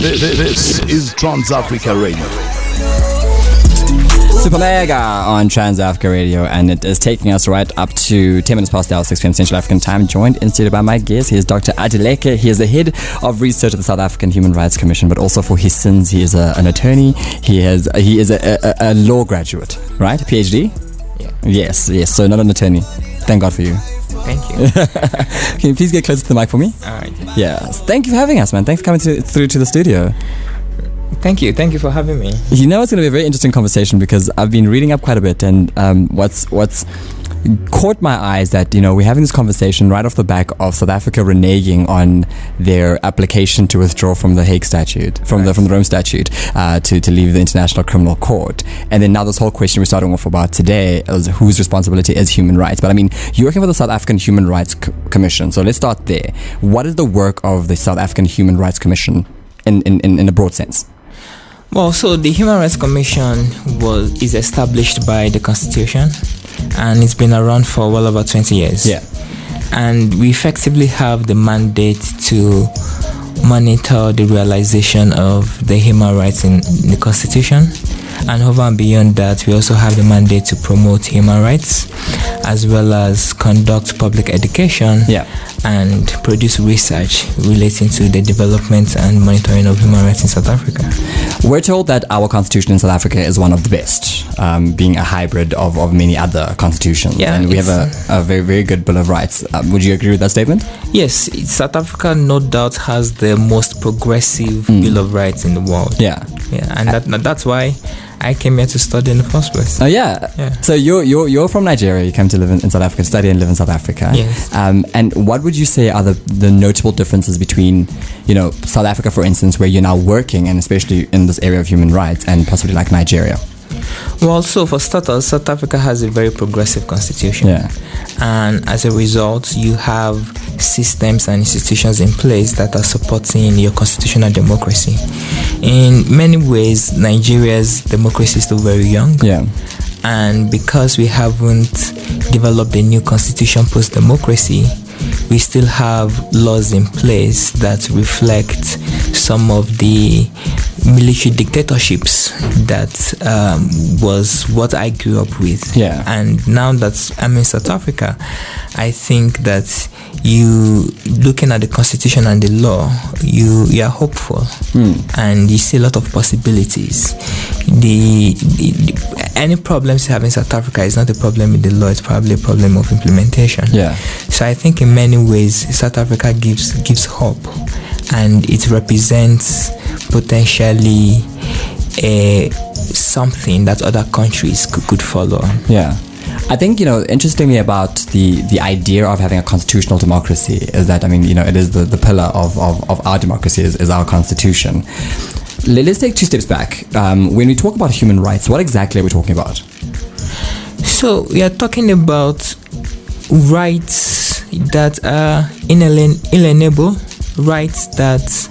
This is Transafricaradio. Super Mega on Transafricaradio, and it is taking us right up to 10 minutes past the hour, 6 p.m. Central African Time. Joined in studio by my guest. He is Dr. Adeleke. He is the head of research at the South African Human Rights Commission, but also for his sins, he is an attorney. He is a law graduate, right? A PhD? Yeah. Yes. So not an attorney. Thank God for you. Thank you. Can you please get closer to the mic for me? All right. Yes. Thank you for having us, man. Thanks for coming through to the studio. Thank you for having me. You know, it's going to be a very interesting conversation because I've been reading up quite a bit, and what's caught my eye is that, you know, we're having this conversation right off the back of South Africa reneging on their application to withdraw from the Hague Statute, from the Rome Statute, to leave the International Criminal Court. And then now this whole question we're starting off about today is whose responsibility is human rights. But I mean, you're working for the South African Human Rights Commission, so let's start there. What is the work of the South African Human Rights Commission in a broad sense? Well, so the Human Rights Commission is established by the Constitution, and it's been around for well over 20 years. Yeah. And we effectively have the mandate to monitor the realization of the human rights in the Constitution. And over and beyond that, we also have the mandate to promote human rights, as well as conduct public education and produce research relating to the development and monitoring of human rights in South Africa. We're told that our constitution in South Africa is one of the best, being a hybrid of many other constitutions. Yeah, and we have a very, very good Bill of Rights. Would you agree with that statement? Yes, South Africa no doubt has the most progressive Bill of Rights in the world. Yeah. And that's why I came here to study in the first place. Oh yeah. So you're from Nigeria. You came to live in South Africa, study and live in South Africa. Yes. And what would you say are the notable differences between, you know, South Africa, for instance, where you're now working, and especially in this area of human rights, and possibly like Nigeria? Well, so for starters, South Africa has a very progressive constitution. Yeah. And as a result, you have systems and institutions in place that are supporting your constitutional democracy. In many ways, Nigeria's democracy is still very young. Yeah. And because we haven't developed a new constitution post-democracy, we still have laws in place that reflect some of the military dictatorships that was what I grew up with. Yeah. And now that I'm in South Africa, I think that looking at the constitution and the law, you are hopeful, and you see a lot of possibilities. Any problems you have in South Africa is not a problem with the law; it's probably a problem of implementation. Yeah. So I think in many ways South Africa gives hope, and it represents potentially something that other countries could follow. Yeah. I think, you know, interestingly about the idea of having a constitutional democracy is that, I mean, you know, it is the pillar of our democracy is our constitution. Let's take two steps back. When we talk about human rights, what exactly are we talking about? So we are talking about rights that are inalienable, rights that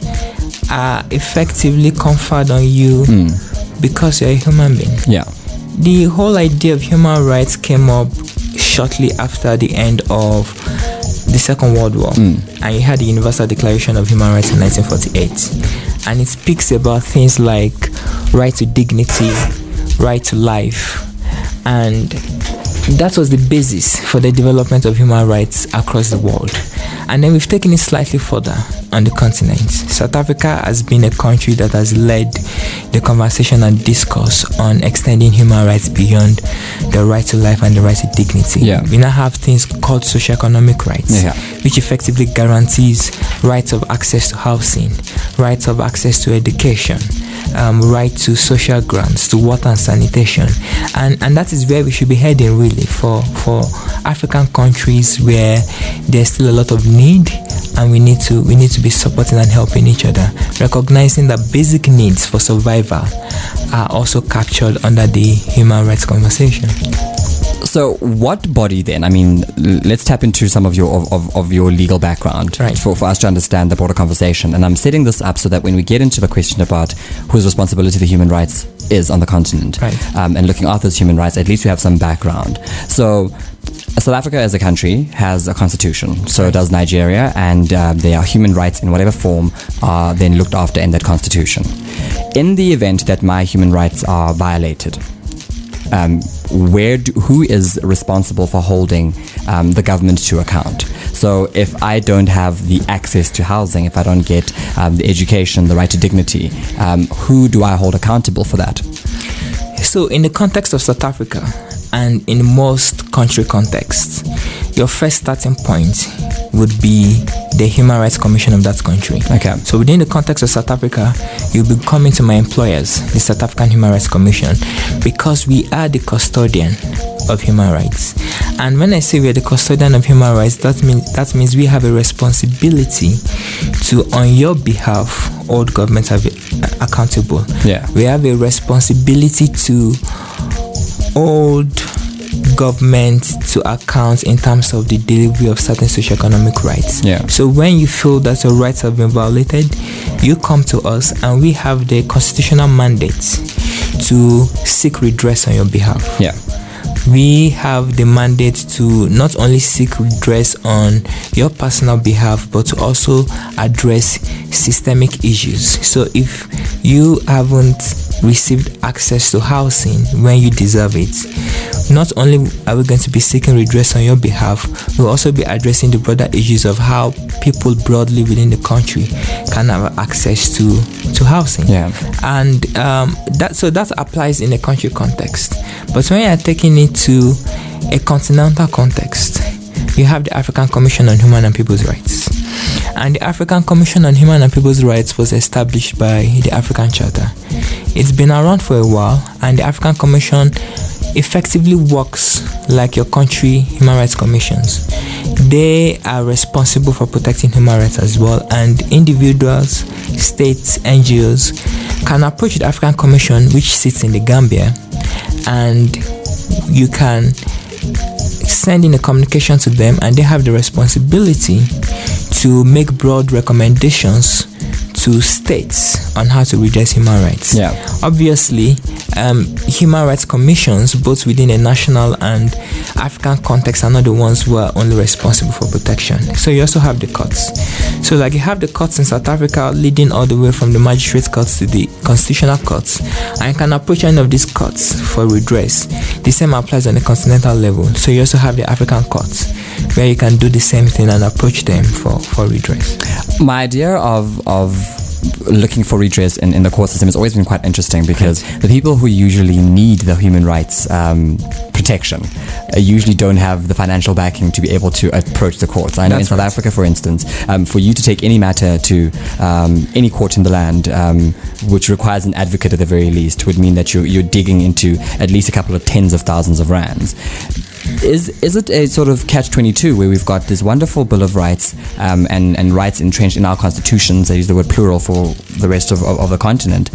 are effectively conferred on you because you're a human being. Yeah. The whole idea of human rights came up shortly after the end of the Second World War, and you had the Universal Declaration of Human Rights in 1948, and it speaks about things like right to dignity, right to life, and that was the basis for the development of human rights across the world. And then we've taken it slightly further on the continent. South Africa has been a country that has led the conversation and discourse on extending human rights beyond the right to life and the right to dignity. Yeah. We now have things called socioeconomic rights, which effectively guarantees rights of access to housing, rights of access to education, right to social grants, to water and sanitation, and that is where we should be heading really for African countries where there's still a lot of need, and we need to be supporting and helping each other, recognizing that basic needs for survival are also captured under the human rights conversation. So what body then? I mean, let's tap into some of your legal background for us to understand the broader conversation. And I'm setting this up so that when we get into the question about whose responsibility the human rights is on the continent, and looking after those human rights, at least we have some background. So South Africa as a country has a constitution, so does Nigeria, and their human rights in whatever form are then looked after in that constitution. In the event that my human rights are violated, who is responsible for holding the government to account? So if I don't have the access to housing, if I don't get the education, the right to dignity, who do I hold accountable for that? So in the context of South Africa, and in most country contexts, your first starting point would be the Human Rights Commission of that country. Okay. So within the context of South Africa, you'll be coming to my employers, the South African Human Rights Commission, because we are the custodian of human rights. And when I say we are the custodian of human rights, that means we have a responsibility to, on your behalf, hold government accountable. Yeah. We have a responsibility to hold government to account in terms of the delivery of certain socioeconomic rights. Yeah. So when you feel that your rights have been violated, you come to us and we have the constitutional mandate to seek redress on your behalf. Yeah. We have the mandate to not only seek redress on your personal behalf, but to also address systemic issues. So if you haven't received access to housing when you deserve it, not only are we going to be seeking redress on your behalf, we'll also be addressing the broader issues of how people broadly within the country can have access to housing. Yeah. And that applies in a country context. But when you are taking it to a continental context, you have the African Commission on Human and People's Rights. And the African Commission on Human and People's Rights was established by the African Charter. It's been around for a while, and the African Commission effectively works like your country human rights commissions. They are responsible for protecting human rights as well, and individuals, states, NGOs can approach the African Commission, which sits in the Gambia, and you can send in a communication to them, and they have the responsibility to make broad recommendations to states on how to redress human rights. Yeah. Obviously, human rights commissions, both within a national and African context, are not the ones who are only responsible for protection. So you also have the courts. So like you have the courts in South Africa leading all the way from the magistrate courts to the constitutional courts, and you can approach any of these courts for redress. The same applies on the continental level. So you also have the African courts, where you can do the same thing and approach them for redress. My idea of looking for redress in the court system has always been quite interesting, because the people who usually need the human rights protection usually don't have the financial backing to be able to approach the courts. I know in South Africa, for instance, for you to take any matter to any court in the land, which requires an advocate at the very least, would mean that you're digging into at least a couple of tens of thousands of rands. Is it a sort of catch-22 where we've got this wonderful Bill of Rights and rights entrenched in our constitutions, I use the word plural for the rest of the continent,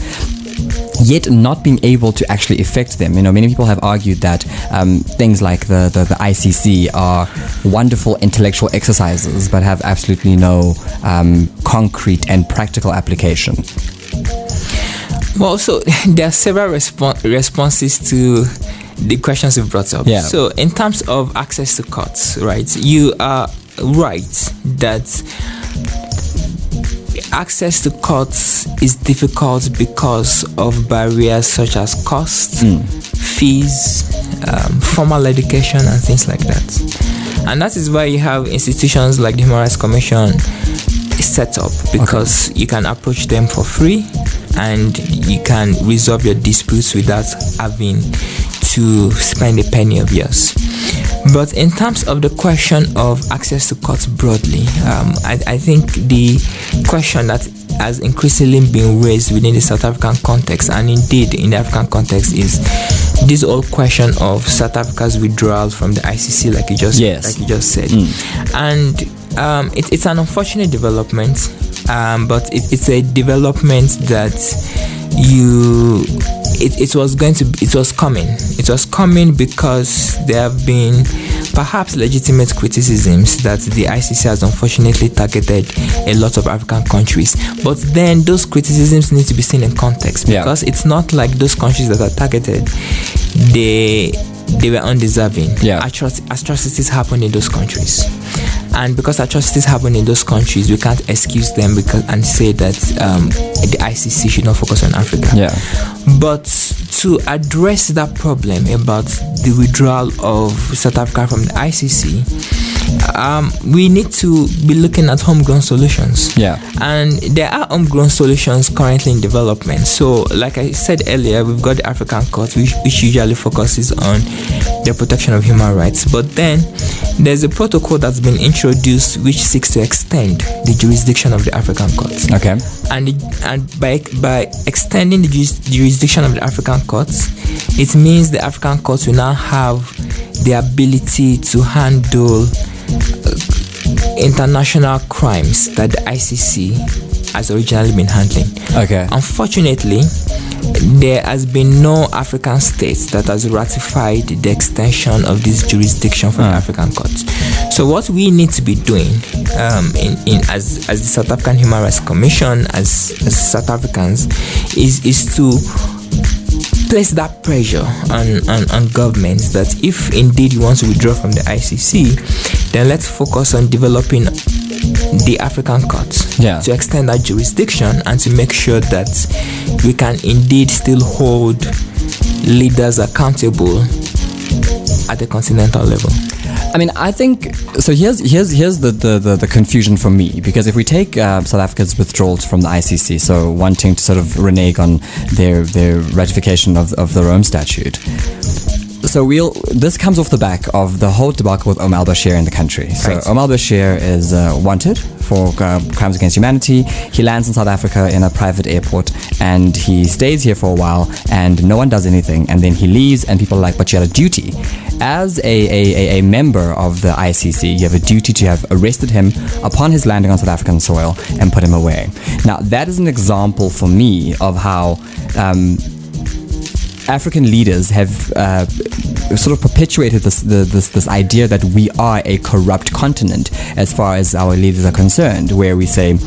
yet not being able to actually effect them? You know, many people have argued that things like the ICC are wonderful intellectual exercises but have absolutely no concrete and practical application. Well, so there are several responses to the questions you've brought up. Yeah. So in terms of access to courts, right, you are right that access to courts is difficult because of barriers such as cost, fees, formal education, and things like that. And that is why you have institutions like the Human Rights Commission set up, because you can approach them for free and you can resolve your disputes without having to spend a penny of yours. But in terms of the question of access to courts broadly, I think the question that has increasingly been raised within the South African context, and indeed in the African context, is this whole question of South Africa's withdrawal from the ICC, like you just said. And it's an unfortunate development, but it's a development that it was coming because there have been perhaps legitimate criticisms that the ICC has unfortunately targeted a lot of African countries. But then those criticisms need to be seen in context, because it's not like those countries that are targeted, they they were undeserving. Yeah. Atrocities happened in those countries. And because atrocities happen in those countries, we can't excuse them and say that the ICC should not focus on Africa. Yeah. But to address that problem about the withdrawal of South Africa from the ICC, we need to be looking at homegrown solutions. Yeah. And there are homegrown solutions currently in development. So, like I said earlier, we've got the African Court, which usually focuses on the protection of human rights. But then there's a protocol that's been introduced which seeks to extend the jurisdiction of the African Court. Okay. And by extending the jurisdiction of the African courts, it means the African courts will now have the ability to handle international crimes that the ICC has originally been handling. Okay. Unfortunately, there has been no African state that has ratified the extension of this jurisdiction from the African courts. So what we need to be doing as the South African Human Rights Commission, as South Africans, is to place that pressure on governments that if indeed you want to withdraw from the ICC, then let's focus on developing the African courts to extend that jurisdiction and to make sure that we can indeed still hold leaders accountable at the continental level. I mean, I think so. Here's the confusion for me, because if we take South Africa's withdrawal from the ICC, so wanting to sort of renege on their ratification of the Rome Statute, so this comes off the back of the whole debacle with Omar al-Bashir in the country. So Right. Omar al-Bashir is wanted for crimes against humanity. He lands in South Africa in a private airport and he stays here for a while and no one does anything, and then he leaves and people are like, but you had a duty. As a member of the ICC, you have a duty to have arrested him upon his landing on South African soil and put him away. Now, that is an example for me of how African leaders have sort of perpetuated this idea that we are a corrupt continent as far as our leaders are concerned, where we say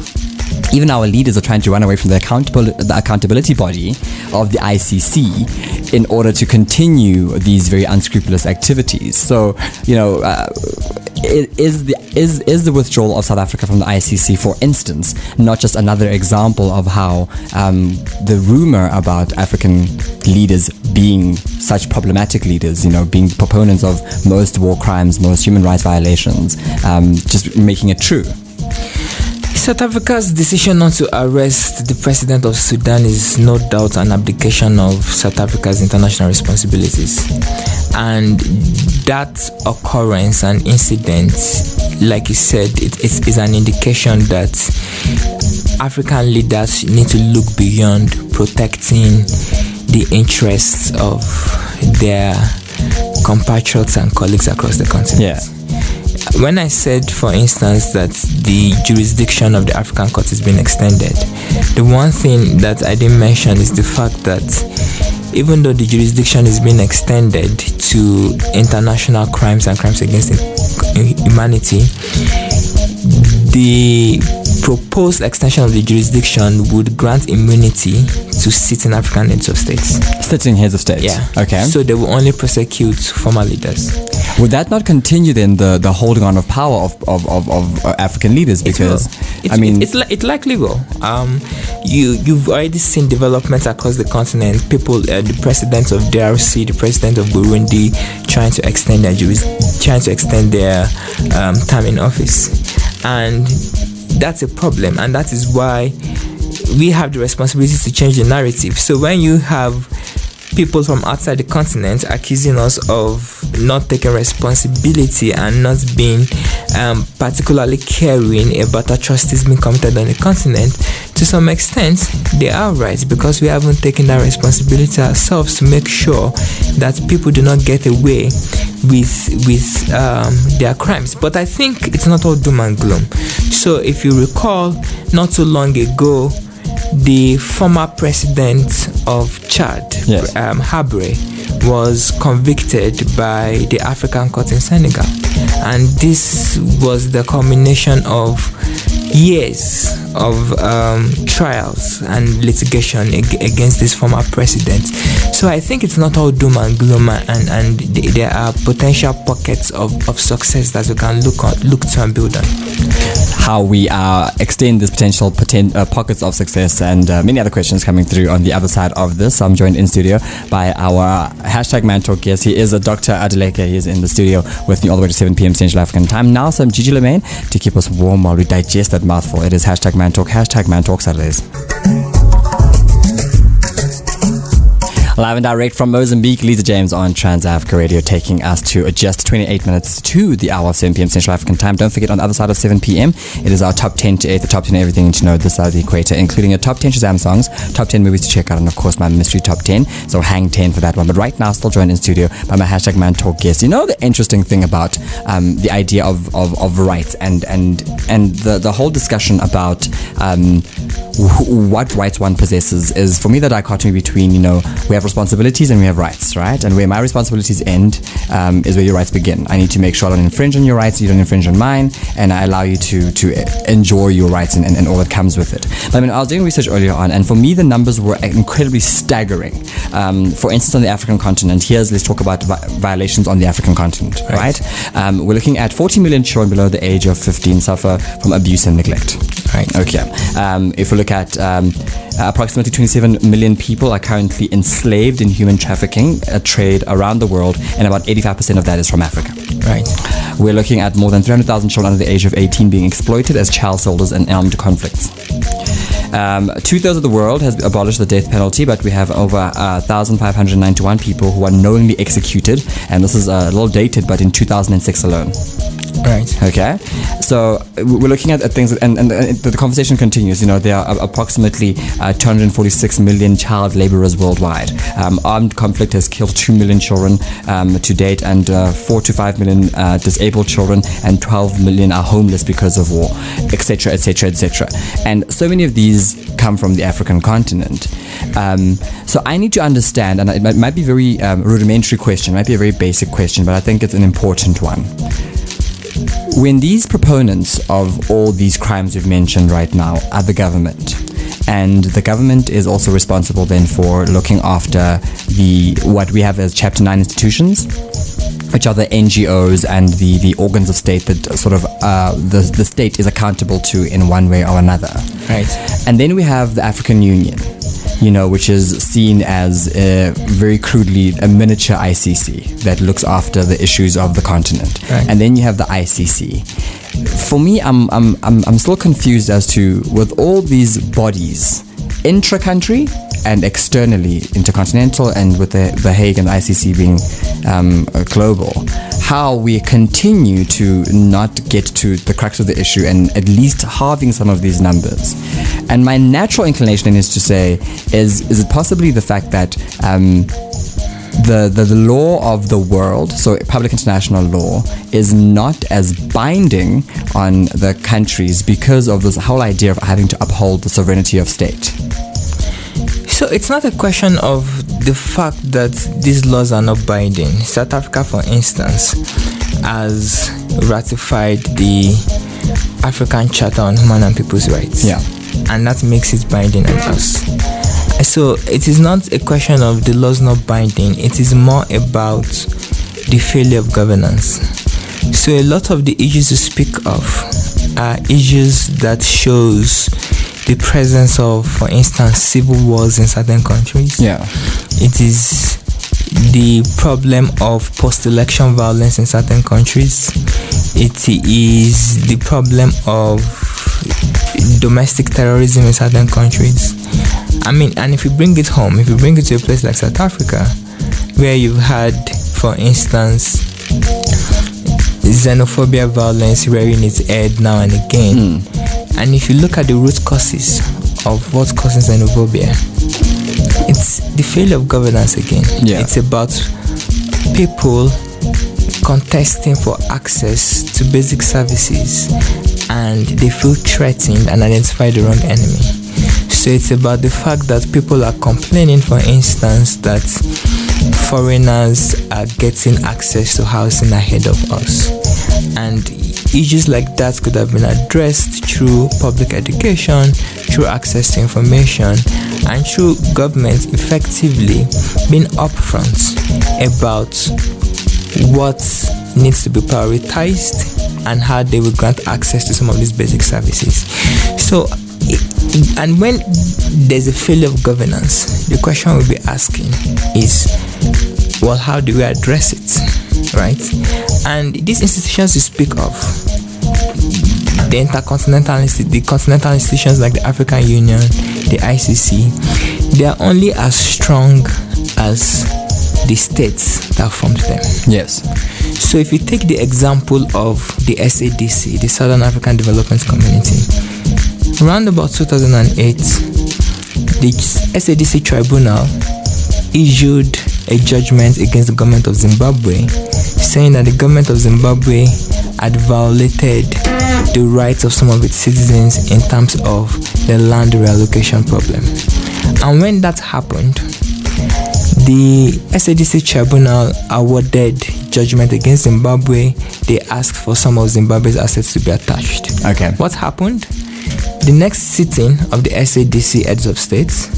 even our leaders are trying to run away from the accountability body of the ICC in order to continue these very unscrupulous activities. So, is the withdrawal of South Africa from the ICC, for instance, not just another example of how the rumor about African leaders being such problematic leaders, being proponents of most war crimes, most human rights violations, just making it true? South Africa's decision not to arrest the president of Sudan is no doubt an abdication of South Africa's international responsibilities. And that occurrence and incident, like you said, it is an indication that African leaders need to look beyond protecting the interests of their compatriots and colleagues across the continent. Yeah. When I said, for instance, that the jurisdiction of the African Court is being extended, the one thing that I didn't mention is the fact that even though the jurisdiction is being extended to international crimes and crimes against humanity, the proposed extension of the jurisdiction would grant immunity to sitting African heads of states. Sitting heads of states? Yeah. Okay. So they will only prosecute former leaders. Would that not continue then the holding on of power of African leaders? Because it's likely will. You've already seen developments across the continent. People, the president of DRC, the president of Burundi, trying to extend their time in office, and that's a problem. And that is why we have the responsibility to change the narrative. So when you have people from outside the continent accusing us of not taking responsibility and not being particularly caring about atrocities being committed on the continent, to some extent they are right, because we haven't taken that responsibility ourselves to make sure that people do not get away with their crimes. But I think it's not all doom and gloom. So if you recall, not too long ago, the former president of Chad, yes, Habre, was convicted by the African court in Senegal, and this was the culmination of years trials and litigation against this former president. So I think it's not all doom and gloom, and there are potential pockets of success that we can look to and build on. How we extend this potential pockets of success, and many other questions coming through on the other side of this. I'm joined in studio by our hashtag Man Talk guest. He is Dr. Adeleke. He is in the studio with me all the way to 7 p.m. Central African time. Now some Gigi Lemaine to keep us warm while we digest that mouthful. It is hashtag Man Talk Saturdays. Live and direct from Mozambique, Lisa James on Transafricaradio, taking us to just 28 minutes to the hour of 7 p.m. Central African time. Don't forget, on the other side of 7 p.m, it is our top 10 to 8, the top 10 everything you need to know this side of the equator, including your top 10 Shazam songs, top 10 movies to check out, and of course my mystery top 10. So hang 10 for that one. But right now, still joined in studio by my hashtag Man Talk guest. You know the interesting thing about the idea of rights and the whole discussion about what rights one possesses is, for me, the dichotomy between, we have responsibilities and we have rights, right? And where my responsibilities end is where your rights begin. I need to make sure I don't infringe on your rights, you don't infringe on mine, and I allow you to enjoy your rights and all that comes with it. But I was doing research earlier on, and for me the numbers were incredibly staggering. For instance, on the African continent, let's talk about violations on the African continent, right? We're looking at 40 million children below the age of 15 suffer from abuse and neglect. Right. Okay. If we look at approximately 27 million people are currently enslaved in human trafficking trade around the world, and about 85% of that is from Africa. Right. We're looking at more than 300,000 children under the age of 18 being exploited as child soldiers in armed conflicts. 2/3 of the world has abolished the death penalty, but we have over 1,591 people who are knowingly executed, and this is a little dated, but in 2006 alone. Right. Okay. So we're looking at things, and the conversation continues. There are approximately 246 million child laborers worldwide. Armed conflict has killed 2 million children to date, and 4 to 5 million disabled children, and 12 million are homeless because of war, etc., etc., etc. And so many of these come from the African continent. So I need to understand, and it might be a very rudimentary question, might be a very basic question, but I think it's an important one. When these proponents of all these crimes we've mentioned right now are the government, and the government is also responsible then for looking after what we have as Chapter 9 institutions, which are the NGOs and the organs of state that sort of the state is accountable to in one way or another. Right. And then we have the African Union, which is seen as very crudely a miniature ICC that looks after the issues of the continent. Right. And then you have the ICC. For me, I'm still confused as to, with all these bodies, intra-country and externally, intercontinental, and with the Hague and the ICC being global, how we continue to not get to the crux of the issue and at least halving some of these numbers. And my natural inclination is to say, is it possibly the fact that the law of the world, so public international law, is not as binding on the countries because of this whole idea of having to uphold the sovereignty of state? So it's not a question of the fact that these laws are not binding. South Africa, for instance, has ratified the African Charter on Human and People's Rights. Yeah. And that makes it binding on us. So it is not a question of the laws not binding. It is more about the failure of governance. So a lot of the issues you speak of are issues that shows the presence of, for instance, civil wars in certain countries. Yeah. It is the problem of post-election violence in certain countries. It is the problem of domestic terrorism in certain countries. And if you bring it home, if you bring it to a place like South Africa, where you've had, for instance, xenophobia violence rearing its head now and again, and if you look at the root causes of what's causing xenophobia, it's the failure of governance again. Yeah. It's about people contesting for access to basic services, and they feel threatened and identify the wrong enemy. So it's about the fact that people are complaining, for instance, that foreigners are getting access to housing ahead of us. And issues like that could have been addressed through public education, through access to information, and through government effectively being upfront about what needs to be prioritized and how they will grant access to some of these basic services. So, and when there's a failure of governance, the question we'll be asking is, well, how do we address it, right? And these institutions you speak of, the continental institutions like the African Union, the ICC, they are only as strong as the states that formed them. Yes. So if you take the example of the SADC, the Southern African Development Community, around about 2008, the SADC tribunal issued a judgment against the government of Zimbabwe, saying that the government of Zimbabwe had violated the rights of some of its citizens in terms of the land reallocation problem. And when that happened, the SADC tribunal awarded judgment against Zimbabwe. They asked for some of Zimbabwe's assets to be attached. Okay. What happened? The next sitting of the SADC heads of states,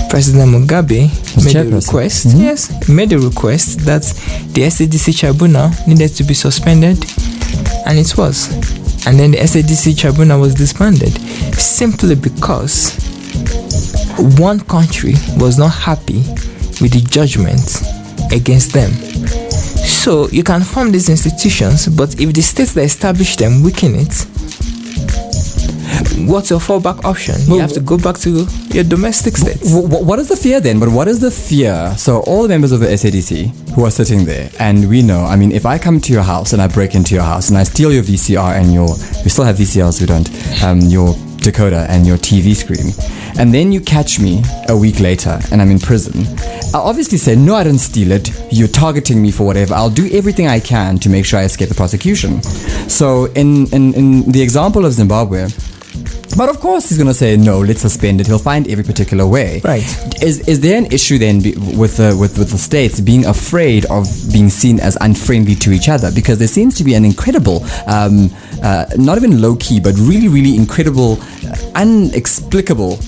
President Mugabe made a request. Mm-hmm. Yes, made a request that the SADC tribunal needed to be suspended, and it was. And then the SADC tribunal was disbanded simply because one country was not happy with the judgment against them. So you can form these institutions, but if the states that establish them weaken it, what's your fallback option? You have to go back to your domestic states. What is the fear then? But what is the fear? So all the members of the SADC who are sitting there, and we know, I mean, if I come to your house and I break into your house and I steal your VCR and we still have VCRs, we don't, your decoder and your TV screen, and then you catch me a week later and I'm in prison, I'll obviously say, no, I didn't steal it. You're targeting me for whatever. I'll do everything I can to make sure I escape the prosecution. So in the example of Zimbabwe, but of course he's going to say, no, let's suspend it. He'll find every particular way. Right. Is there an issue then with the states being afraid of being seen as unfriendly to each other? Because there seems to be an incredible, not even low-key, but really, really incredible, inexplicable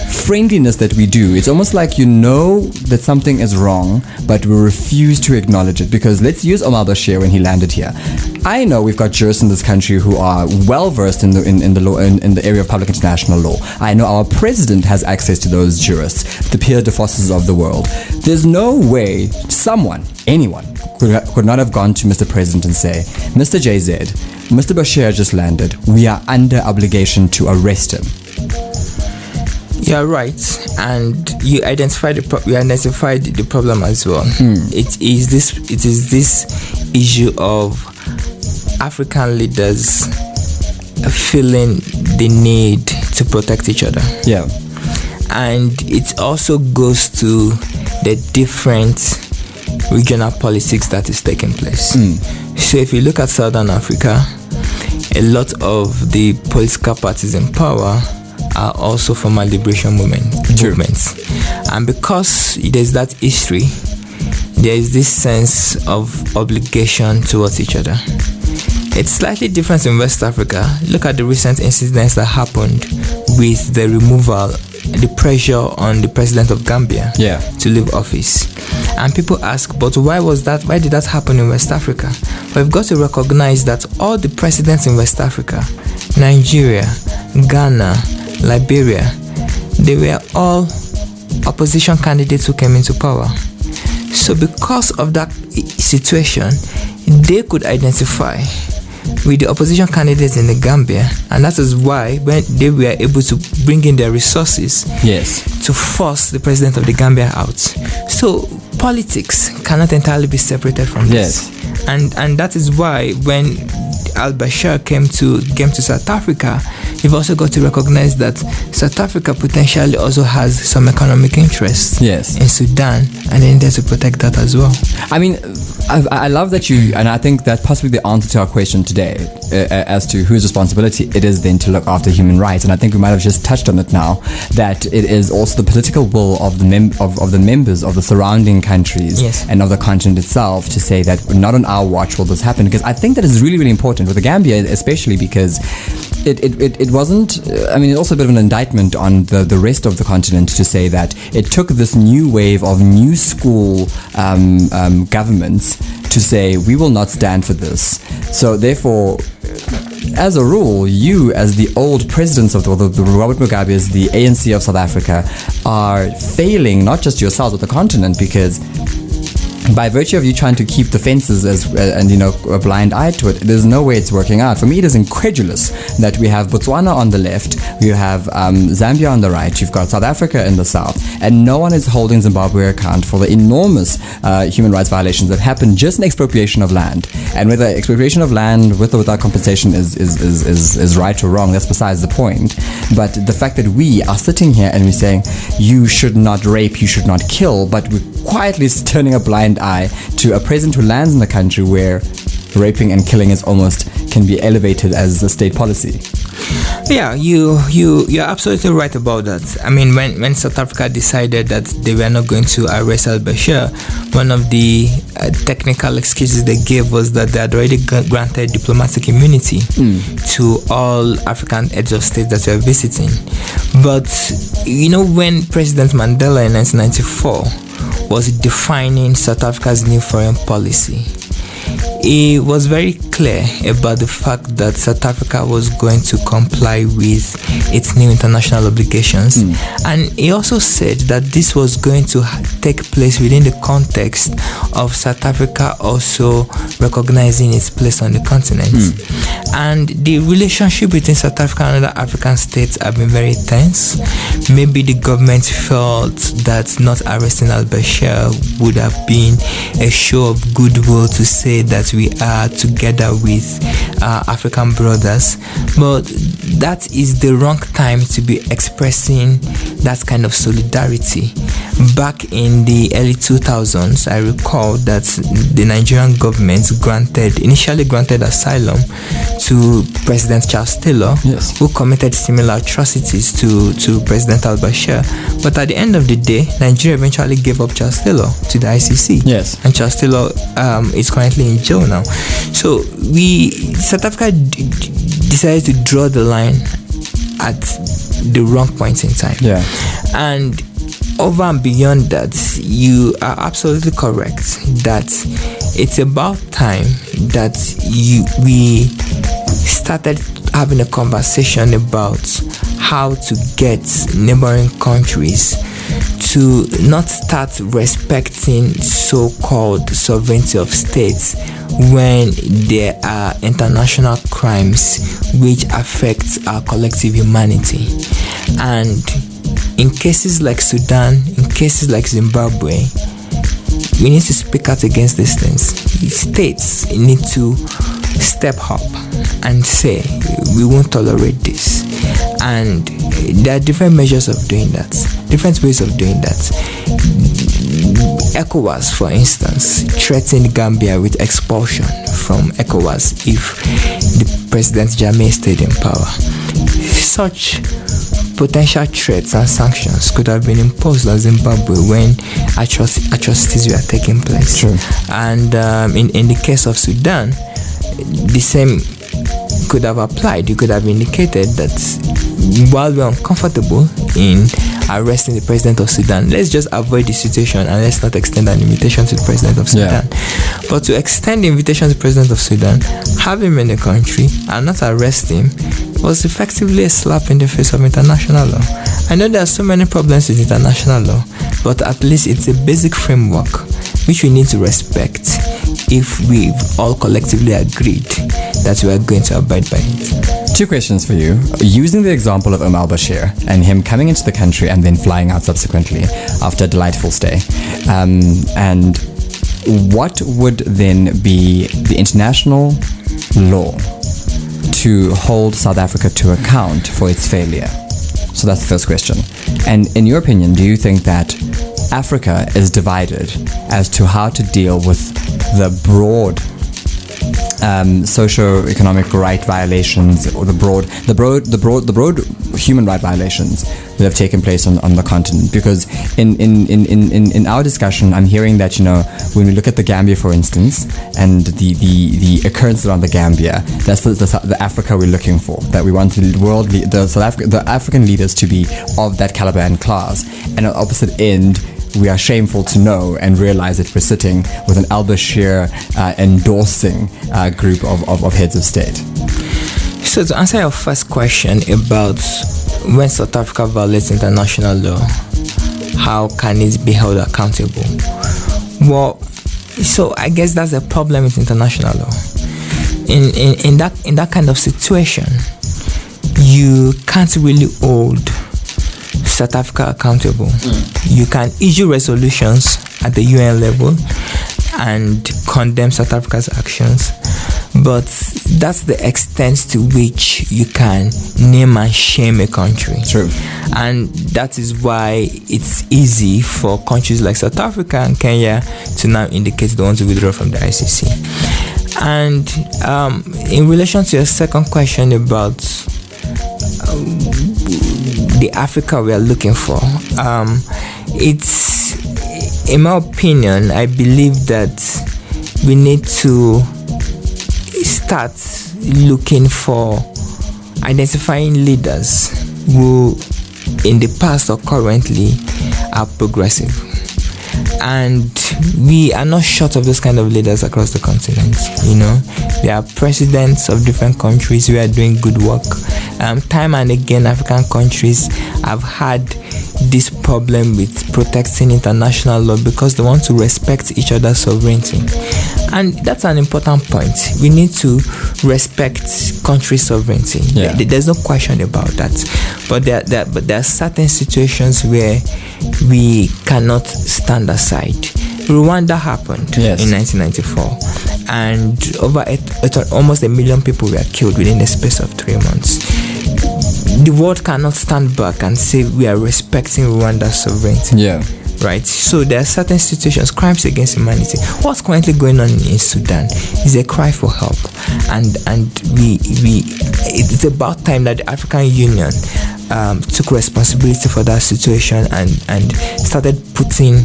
friendliness that we do. It's almost like you know that something is wrong, but we refuse to acknowledge it. Because let's use Omar Bashir when he landed here. I know we've got jurists in this country who are well versed in the law, in the area of public international law. I know our president has access to those jurists, the Pierre de Vosses of the world. There's no way anyone could not have gone to Mr. President and say, Mr. JZ, Mr. Bashir just landed. We are under obligation to arrest him. You're right, and you identified the problem as well. It is this issue of African leaders feeling the need to protect each other. Yeah, and it also goes to the different regional politics that is taking place. So if you look at Southern Africa, a lot of the political parties in power are also former liberation movements. And because there's that history, there is this sense of obligation towards each other. It's slightly different in West Africa. Look at the recent incidents that happened with the removal, the pressure on the president of Gambia to leave office. And people ask, but why did that happen in West Africa? Well, we've got to recognize that all the presidents in West Africa, Nigeria, Ghana, Liberia, they were all opposition candidates who came into power. So because of that situation, they could identify with the opposition candidates in the Gambia, and that is why when they were able to bring in their resources to force the president of the Gambia out. So politics cannot entirely be separated from this. And that is why when al-Bashir came to South Africa, you've also got to recognize that South Africa potentially also has some economic interests in Sudan, and then there's to protect that as well. I mean, I love that you, and I think that possibly the answer to our question today as to whose responsibility it is then to look after human rights, and I think we might have just touched on it now, that it is also the political will of the members of the surrounding countries and of the continent itself to say that not on our watch will this happen, because I think that is really, really important with the Gambia, especially because it wasn't, I mean, it's also a bit of an indictment on the rest of the continent to say that it took this new wave of new school governments to say we will not stand for this. So therefore, as a rule, you as the old presidents of the Robert Mugabe's, the ANC of South Africa, are failing not just yourselves but the continent, because by virtue of you trying to keep the fences and a blind eye to it, there's no way it's working out. For me, it is incredulous that we have Botswana on the left, you have Zambia on the right, you've got South Africa in the south, and no one is holding Zimbabwe account for the enormous human rights violations that happen just in expropriation of land. And whether expropriation of land with or without compensation is right or wrong, that's besides the point. But the fact that we are sitting here and we're saying you should not rape, you should not kill, but we're quietly turning a blind eye to a president who lands in the country where raping and killing can be elevated as a state policy. Yeah, you're absolutely right about that. I mean, when South Africa decided that they were not going to arrest al-Bashir, one of the technical excuses they gave was that they had already granted diplomatic immunity to all African heads of state that were visiting. But when President Mandela in 1994 was defining South Africa's new foreign policy, he was very clear about the fact that South Africa was going to comply with its new international obligations, and he also said that this was going to take place within the context of South Africa also recognizing its place on the continent. And the relationship between South Africa and other African states have been very tense. Maybe the government felt that not arresting al-Bashir would have been a show of goodwill to say that we are together with African brothers, but that is the wrong time to be expressing that kind of solidarity. Back in the early 2000s, I recall that the Nigerian government initially granted asylum to President Charles Taylor, who committed similar atrocities to President al-Bashir. But at the end of the day, Nigeria eventually gave up Charles Taylor to the ICC. And Charles Taylor is currently in jail now. So South Africa decided to draw the line at the wrong point in time. And over and beyond that, you are absolutely correct that it's about time that we started having a conversation about how to get neighboring countries to not start respecting so-called sovereignty of states when there are international crimes which affect our collective humanity. And in cases like Sudan, in cases like Zimbabwe, we need to speak out against these things. States need to step up and say, we won't tolerate this. And there are different measures of doing that, different ways of doing that. ECOWAS, for instance, threatened Gambia with expulsion from ECOWAS if the President Jammeh stayed in power. Such potential threats and sanctions could have been imposed on Zimbabwe when atrocities were taking place. And in the case of Sudan, the same could have applied. You could have indicated that while we're uncomfortable in arresting the president of Sudan, let's just avoid the situation and let's not extend an invitation to the president of Sudan. But to extend the invitation to the president of Sudan, have him in the country and not arrest him was effectively a slap in the face of international law. I know there are so many problems with international law, but at least it's a basic framework which we need to respect if we've all collectively agreed that we are going to abide by it. Two questions for you. Using the example of Omar Bashir and him coming into the country and then flying out subsequently after a delightful stay, and what would then be the international law to hold South Africa to account for its failure? So that's the first question. And in your opinion, do you think that Africa is divided as to how to deal with the broad socio-economic right violations, or the broad human right violations that have taken place on the continent? Because in our discussion, I'm hearing that, when we look at the Gambia, for instance, and the occurrence around the Gambia, that's the Africa we're looking for. That we want the African leaders to be of that caliber and class. And on the opposite end, we are shameful to know and realize that we're sitting with an al-Bashir endorsing group of heads of state. So to answer your first question about when South Africa violates international law, how can it be held accountable? Well, so I guess that's a problem with international law. In that kind of situation, you can't really hold South Africa accountable. You can issue resolutions at the UN level and condemn South Africa's actions, but that's the extent to which you can name and shame a country. True. And that is why it's easy for countries like South Africa and Kenya to now indicate they want to withdraw from the ICC. And in relation to your second question about the Africa we are looking for, it's, in my opinion, I believe that we need to start looking for identifying leaders who in the past or currently are progressive. And we are not short of those kind of leaders across the continent. There are presidents of different countries who are doing good work. Time and again, African countries have had this problem with protecting international law because they want to respect each other's sovereignty. And that's an important point. We need to respect country sovereignty. Yeah. There's no question about that. But there are certain situations where we cannot stand aside. Rwanda happened in 1994, and almost 1 million people were killed within the space of 3 months. The world cannot stand back and say we are respecting Rwanda's sovereignty. Yeah. Right? So there are certain situations, crimes against humanity. What's currently going on in Sudan is a cry for help, and it's about time that the African Union took responsibility for that situation and started putting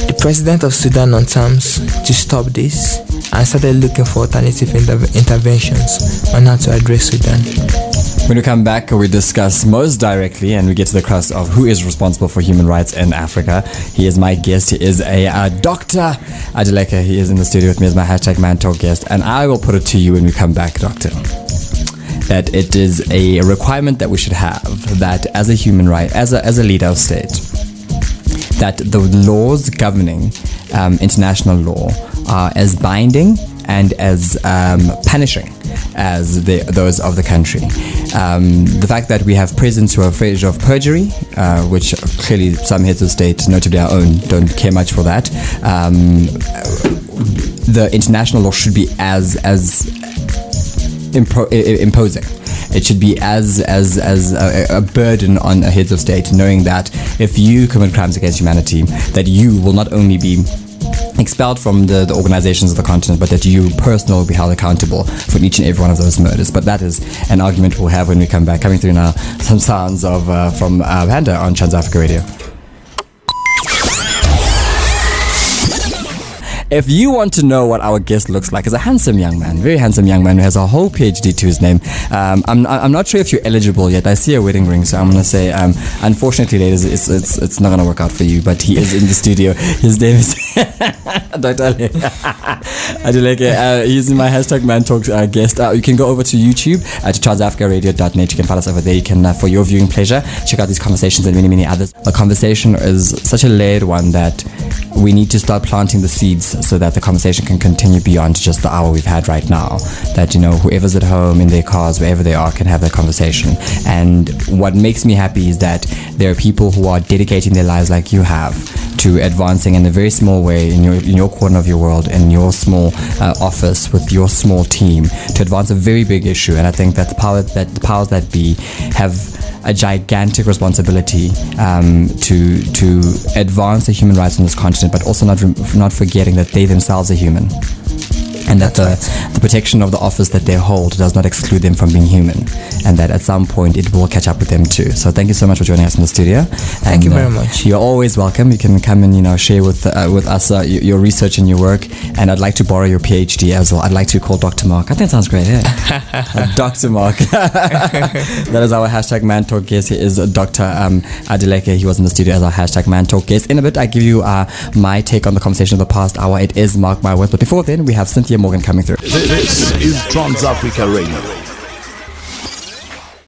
the president of Sudan on terms to stop this, and started looking for alternative interventions on how to address Sudan. When we come back, we discuss most directly and we get to the crux of who is responsible for human rights in Africa. He is my guest. He is a Dr. Adeleke. He is in the studio with me as my #ManTalk guest. And I will put it to you when we come back, Doctor, that it is a requirement that we should have, that as a human right, as a leader of state, that the laws governing international law are as binding and as punishing as those of the country. The fact that we have presidents who are afraid of perjury, which clearly some heads of state, notably our own, don't care much for that. The international law should be as imposing. It should be as a burden on heads of state, knowing that if you commit crimes against humanity, that you will not only be expelled from the organizations of the continent, but that you personally will be held accountable for each and every one of those murders. But that is an argument we'll have when we come back. Coming through now, some sounds of from Panda on Transafricaradio. If you want to know what our guest looks like, is a handsome young man, very handsome young man who has a whole PhD to his name. I'm not sure if you're eligible yet. I see a wedding ring, so I'm going to say, unfortunately, ladies, it's not going to work out for you, but he is in the studio. His name is Dr. Adeleke. He's in my #ManTalk guest. You can go over to YouTube to transafricaradio.net. You can follow us over there. You can, for your viewing pleasure, check out these conversations and many, many others. The conversation is such a layered one that we need to start planting the seeds so that the conversation can continue beyond just the hour we've had right now. That, whoever's at home, in their cars, wherever they are, can have that conversation. And what makes me happy is that there are people who are dedicating their lives like you have to advancing in a very small way in your corner of your world, in your small office with your small team, to advance a very big issue. And I think that the powers that be have a gigantic responsibility to advance the human rights on this continent, but also not forgetting that they themselves are human, and that the protection of the office that they hold does not exclude them from being human, and that at some point it will catch up with them too. So thank you so much for joining us in the studio. Thank you very much. You're always welcome. You can come and share with us your research and your work. And I'd like to borrow your PhD as well. I'd like to call Dr. Mark. I think that sounds great. Yeah, Dr. Mark. That is our hashtag Man Talk guest. He is Dr. Adeleke. He was in the studio as our hashtag Man Talk guest. In a bit, I give you my take on the conversation of the past hour. It is Mark My Words. But before then, we have Cynthia Morgan coming through. This is Transafricaradio.